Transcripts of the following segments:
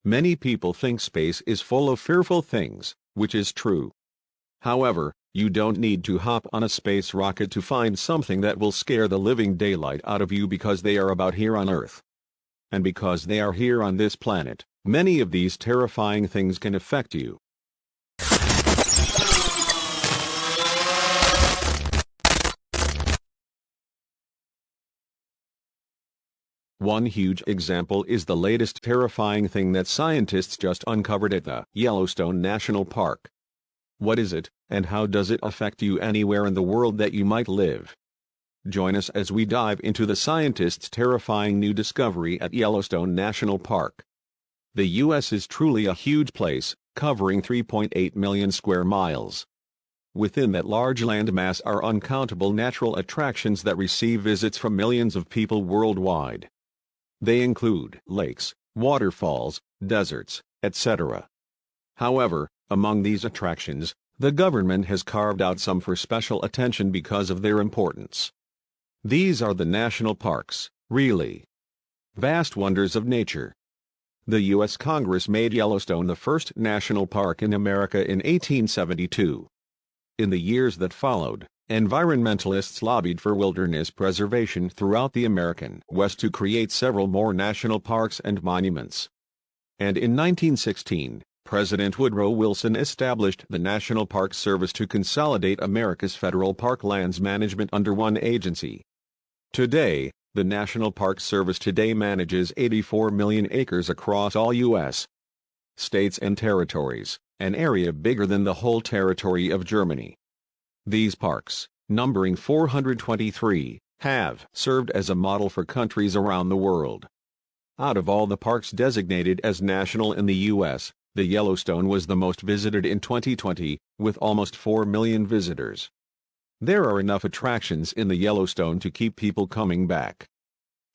Many people think space is full of fearful things, which is true. However, you don't need to hop on a space rocket to find something that will scare the living daylight out of you because they are about here on Earth. And because they are here on this planet, many of these terrifying things can affect you. One huge example is the latest terrifying thing that scientists just uncovered at the Yellowstone National Park. What is it, and how does it affect you anywhere in the world that you might live? Join us as we dive into the scientists' terrifying new discovery at Yellowstone National Park. The U.S. is truly a huge place, covering 3.8 million square miles. Within that large landmass are uncountable natural attractions that receive visits from millions of people worldwide. They include lakes, waterfalls, deserts, etc. However, among these attractions, the government has carved out some for special attention because of their importance. These are the national parks, really. Vast wonders of nature. The U.S. Congress made Yellowstone the first national park in America in 1872. In the years that followed, environmentalists lobbied for wilderness preservation throughout the American West to create several more national parks and monuments. And in 1916, President Woodrow Wilson established the National Park Service to consolidate America's federal parklands management under one agency. Today, the National Park Service manages 84 million acres across all U.S. states and territories, an area bigger than the whole territory of Germany. These parks, numbering 423, have served as a model for countries around the world. Out of all the parks designated as national in the U.S., the Yellowstone was the most visited in 2020, with almost 4 million visitors. There are enough attractions in the Yellowstone to keep people coming back.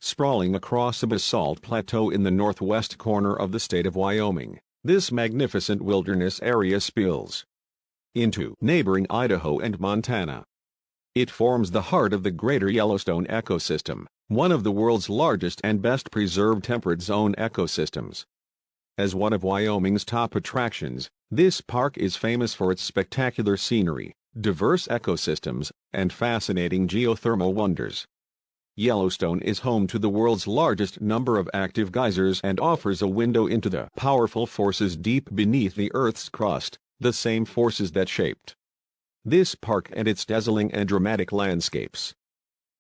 Sprawling across a basalt plateau in the northwest corner of the state of Wyoming, this magnificent wilderness area spills into neighboring Idaho and Montana. It forms the heart of the Greater Yellowstone ecosystem, one of the world's largest and best preserved temperate zone ecosystems. As one of Wyoming's top attractions, this park is famous for its spectacular scenery, diverse ecosystems, and fascinating geothermal wonders. Yellowstone is home to the world's largest number of active geysers and offers a window into the powerful forces deep beneath the Earth's crust, the same forces that shaped this park and its dazzling and dramatic landscapes.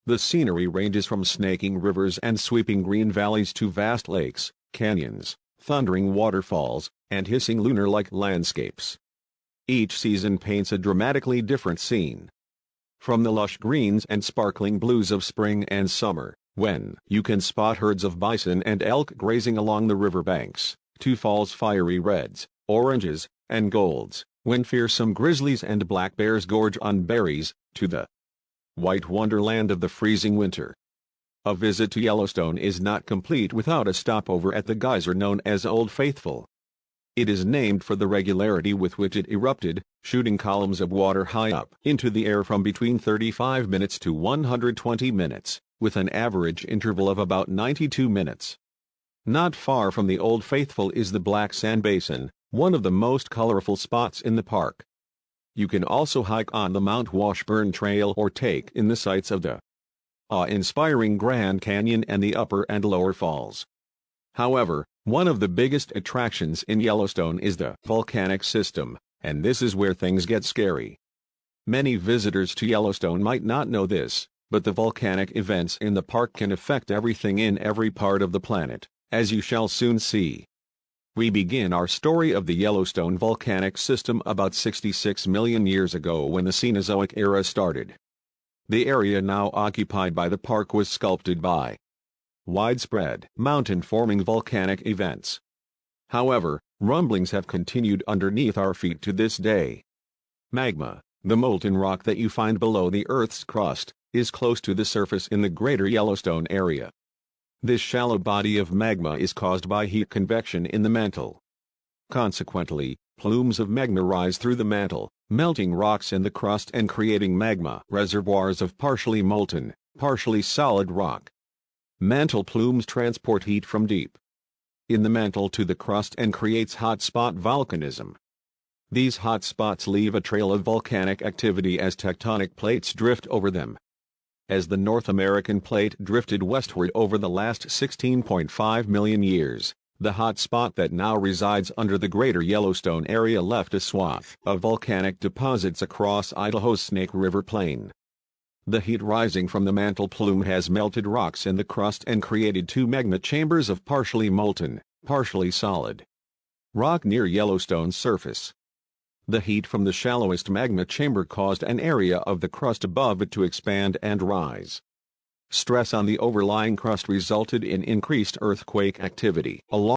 The scenery ranges from snaking rivers and sweeping green valleys to vast lakes, canyons, thundering waterfalls, and hissing lunar-like landscapes. Each season paints a dramatically different scene. From the lush greens and sparkling blues of spring and summer, when you can spot herds of bison and elk grazing along the riverbanks, to fall's fiery reds, oranges, and golds, when fearsome grizzlies and black bears gorge on berries, to the white wonderland of the freezing winter. A visit to Yellowstone is not complete without a stopover at the geyser known as Old Faithful. It is named for the regularity with which it erupted, shooting columns of water high up into the air from between 35 minutes to 120 minutes, with an average interval of about 92 minutes. Not far from the Old Faithful is the Black Sand Basin, one of the most colorful spots in the park. You can also hike on the Mount Washburn Trail or take in the sights of the awe-inspiring Grand Canyon and the Upper and Lower Falls. However, one of the biggest attractions in Yellowstone is the volcanic system, and this is where things get scary. Many visitors to Yellowstone might not know this, but the volcanic events in the park can affect everything in every part of the planet, as you shall soon see. We begin our story of the Yellowstone volcanic system about 66 million years ago when the Cenozoic era started. The area now occupied by the park was sculpted by widespread mountain-forming volcanic events. However, rumblings have continued underneath our feet to this day. Magma, the molten rock that you find below the Earth's crust, is close to the surface in the Greater Yellowstone area. This shallow body of magma is caused by heat convection in the mantle. Consequently, plumes of magma rise through the mantle, melting rocks in the crust and creating magma reservoirs of partially molten, partially solid rock. Mantle plumes transport heat from deep in the mantle to the crust and creates hotspot volcanism. These hotspots leave a trail of volcanic activity as tectonic plates drift over them. As the North American plate drifted westward over the last 16.5 million years, the hotspot that now resides under the Greater Yellowstone area left a swath of volcanic deposits across Idaho's Snake River Plain. The heat rising from the mantle plume has melted rocks in the crust and created two magma chambers of partially molten, partially solid rock near Yellowstone's surface. The heat from the shallowest magma chamber caused an area of the crust above it to expand and rise. Stress on the overlying crust resulted in increased earthquake activity, along